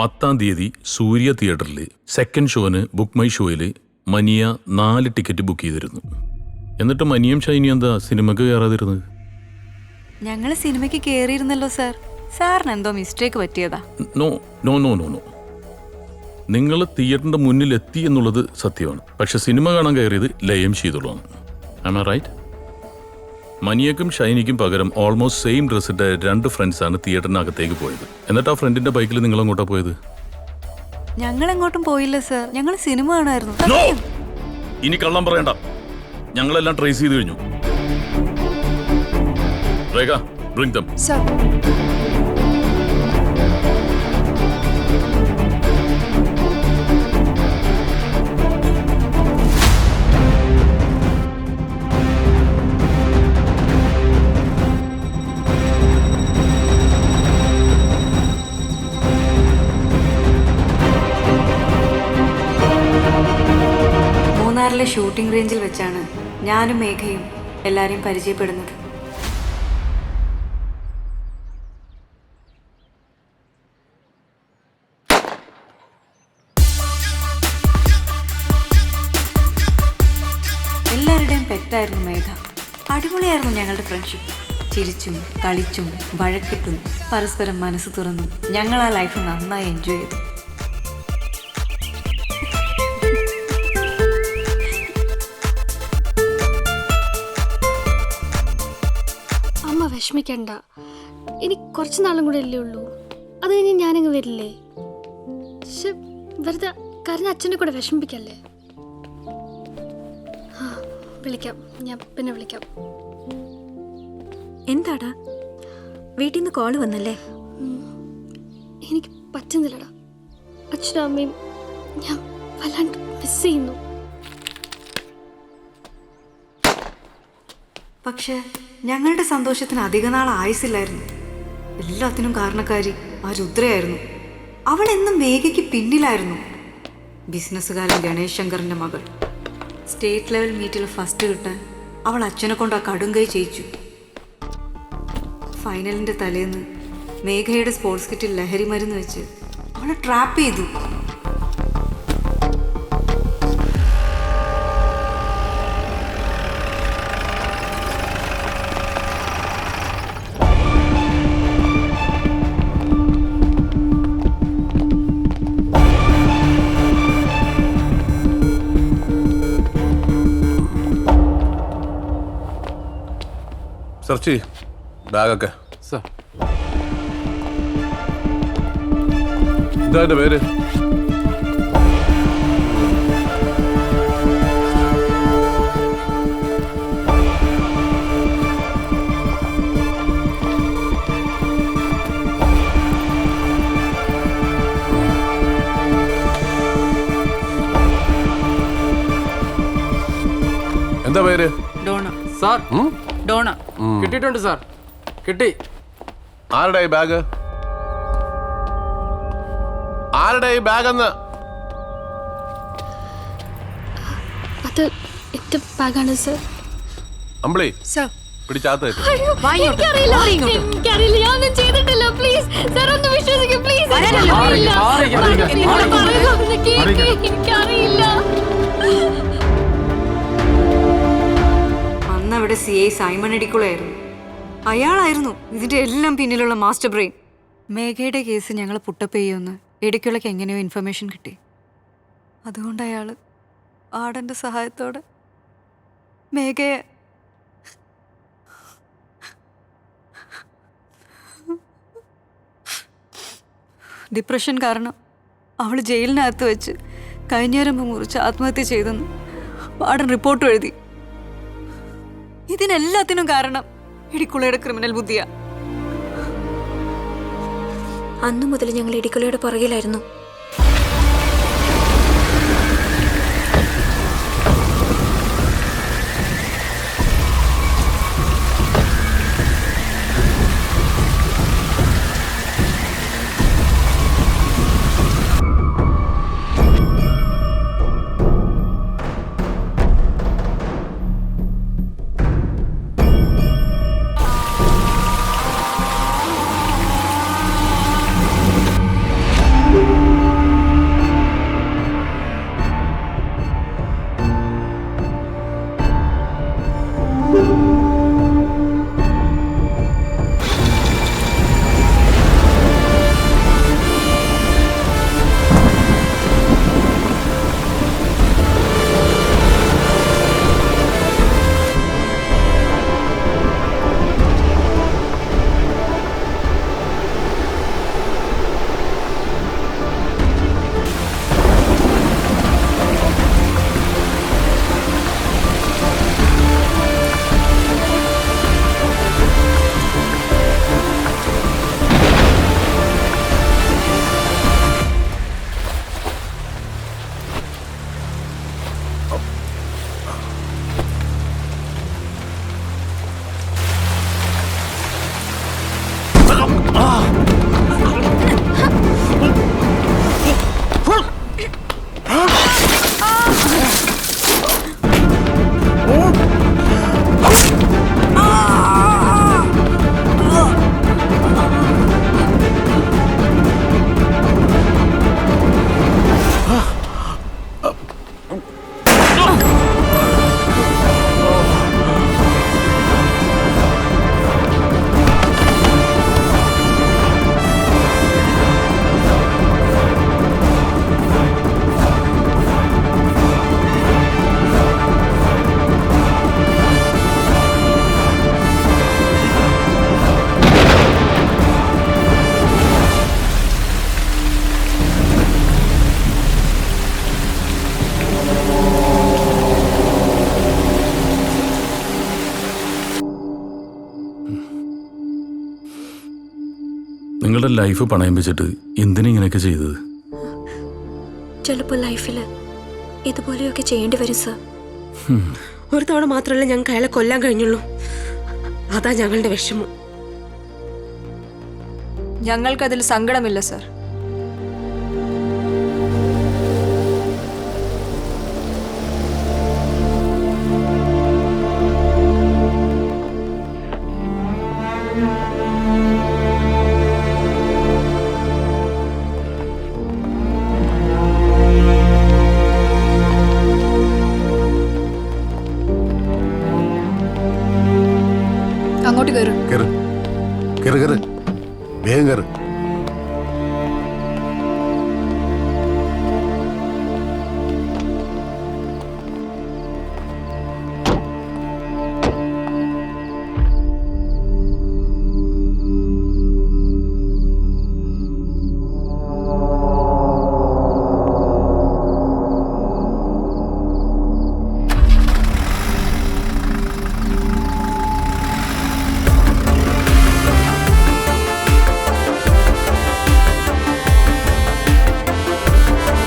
10-ാം തീയതി സൂര്യ തിയേറ്ററിൽ second ഷോന് book my ഷോയിൽ മനിയ 4 ടിക്കറ്റ് ബുക്ക് ചെയ്തിരുന്നു. എന്നിട്ട് മനിയും ഷൈനിയും എന്താ സിനിമക്ക് കയറാതിരുന്നത്? ഞങ്ങള് സിനിമയ്ക്ക് കയറിയിരുന്നല്ലോ സാർ. സാറിന് എന്തോ മിസ്റ്റേക്ക് പറ്റിയതാ. No no no no no നിങ്ങൾ തിയേറ്ററിന്റെ മുന്നിൽ എത്തി എന്നുള്ളത് സത്യമാണ്. പക്ഷെ സിനിമ കാണാൻ കയറിയത് ലയം ചെയ്തുള്ളതാണ്. Am I right? മനിയക്കും ഷൈനിക്കും പകരം ഓൾമോസ്റ്റ് സെയിം ഡ്രസ്സിട്ട 2 ഫ്രണ്ട്സാണ് തിയേറ്ററിനകത്തേക്ക് പോയത്. എന്നിട്ട് ആ ഫ്രണ്ടിന്റെ ബൈക്കിൽ നിങ്ങൾ അങ്ങോട്ടാ പോയത്? ഞങ്ങൾ എങ്ങോട്ടും പോയില്ല സാർ. ഞങ്ങൾ സിനിമ കാണായിരുന്നു. No! ഇനി കള്ളം പറയണ്ട. ഞങ്ങളെല്ലാം ട്രേസ് ചെയ്ത് കഴിഞ്ഞു. രേഖ, bring them. സാർ. മൂന്നാറിലെ ഷൂട്ടിംഗ് റേഞ്ചിൽ വെച്ചാണ് ഞാനും മേഘയും എല്ലാരെയും പരിചയപ്പെടുന്നത്. എല്ലാവരുടെയും പെറ്റായിരുന്നു മേഘ. അടിപൊളിയായിരുന്നു ഞങ്ങളുടെ ഫ്രണ്ട്ഷിപ്പ്. ചിരിച്ചും കളിച്ചും വഴക്കിട്ടും പരസ്പരം മനസ്സ് തുറന്നും ഞങ്ങൾ ആ ലൈഫ് നന്നായി എൻജോയ് ചെയ്തു. അമ്മ വിഷമിക്കണ്ട, ഇനി കുറച്ച് നാളും കൂടെ അല്ലേ ഉള്ളൂ. അത് കഴിഞ്ഞ് ഞാനങ്ങ് വരില്ലേ. പക്ഷെ വെറുതെ കരഞ്ഞ അച്ഛനെ കൂടെ വിഷമിപ്പിക്കല്ലേ. വിളിക്കാം, ഞാൻ പിന്നെ വിളിക്കാം. എന്താടാ, വീട്ടിൽ നിന്ന് കോള് വന്നല്ലേ? എനിക്ക് പറ്റുന്നില്ലടാ. അച്ഛനും അമ്മയും ഞാൻ വല്ലാണ്ട് മിസ് ചെയ്യുന്നു. പക്ഷെ ഞങ്ങളുടെ സന്തോഷത്തിന് അധിക നാൾ ആയുസില്ലായിരുന്നു. എല്ലാത്തിനും കാരണക്കാരി ആ രുദ്രയായിരുന്നു. അവൾ എന്നും മേഘയ്ക്ക് പിന്നിലായിരുന്നു. ബിസിനസ്സുകാരൻ ഗണേഷ് ശങ്കറിൻ്റെ മകൾ. സ്റ്റേറ്റ് ലെവൽ മീറ്റിൽ ഫസ്റ്റ് കിട്ടാൻ അവൾ അച്ഛനെ കൊണ്ട് ആ കടുങ്കൈ ചെയ്യിച്ചു. ഫൈനലിൻ്റെ തലേന്ന് മേഘയുടെ സ്പോർട്സ് കിറ്റിൽ ലഹരി മരുന്ന് വെച്ച് അവളെ ട്രാപ്പ് ചെയ്തു. സെർച്ച് ബാഗൊക്കെ. എന്താ എൻ്റെ പേര്? എന്താ പേര്? ഡോണ സാർ. ഡോണ കിട്ടിയിട്ടുണ്ട് സാർ, കിട്ടി. ആരുടെ ഈ ബാഗ്? ആരുടെ ഈ ബാഗ് എന്ന്? അത് എന്റെ ബാഗാണ് സർ. അമ്പിളി സാർ പിടിച്ചാത്ത എനിക്കറിയില്ല, ഞാനൊന്നും ചെയ്തിട്ടില്ല. പ്ലീസ് സർ, ഒന്ന് വിശ്വസിക്കൂ പ്ലീസ്. എനിക്കറിയില്ല. അന്ന് അവിടെ CI സൈമൺ എടിക്കുളായിരുന്നു. അയാളായിരുന്നു ഇതിന്റെ എല്ലാം പിന്നിലുള്ള മാസ്റ്റർ ബ്രെയിൻ. മേഘയുടെ കേസ് ഞങ്ങൾ പുട്ടപ്പ് ചെയ്യുമെന്ന് എടിക്കുളയ്ക്ക് എങ്ങനെയോ ഇൻഫർമേഷൻ കിട്ടി. അതുകൊണ്ട് അയാൾ ആടന്റെ സഹായത്തോടെ മേഘയെ ഡിപ്രഷൻ കാരണം അവൾ ജയിലിനകത്ത് വെച്ച് കൈഞ്ഞരമ്പ് മുറിച്ച് ആത്മഹത്യ ചെയ്തെന്ന് വാർഡൻ റിപ്പോർട്ട് എഴുതി. ഇതിനെല്ലാത്തിനും കാരണം ഇടിക്കുളയുടെ ക്രിമിനൽ ബുദ്ധിയാ. അന്നു മുതൽ ഞങ്ങൾ ഇടിക്കുളയുടെ പുറകിലായിരുന്നു. നിങ്ങളുടെ ലൈഫ് പണയം വെച്ചിട്ട് എന്തിനാ ഇങ്ങനെയൊക്കെ ചെയ്തത്? ചിലപ്പോൾ ലൈഫിൽ ഇതുപോലെയൊക്കെ ചെയ്യേണ്ടി വരും സർ. ഒരു തവണ മാത്രമല്ല ഞങ്ങൾക്ക് അയാളെ കൊല്ലാൻ കഴിഞ്ഞുള്ളൂ. അതാ ഞങ്ങളുടെ വിഷമം. ഞങ്ങൾക്കതിൽ സങ്കടമില്ല സർ.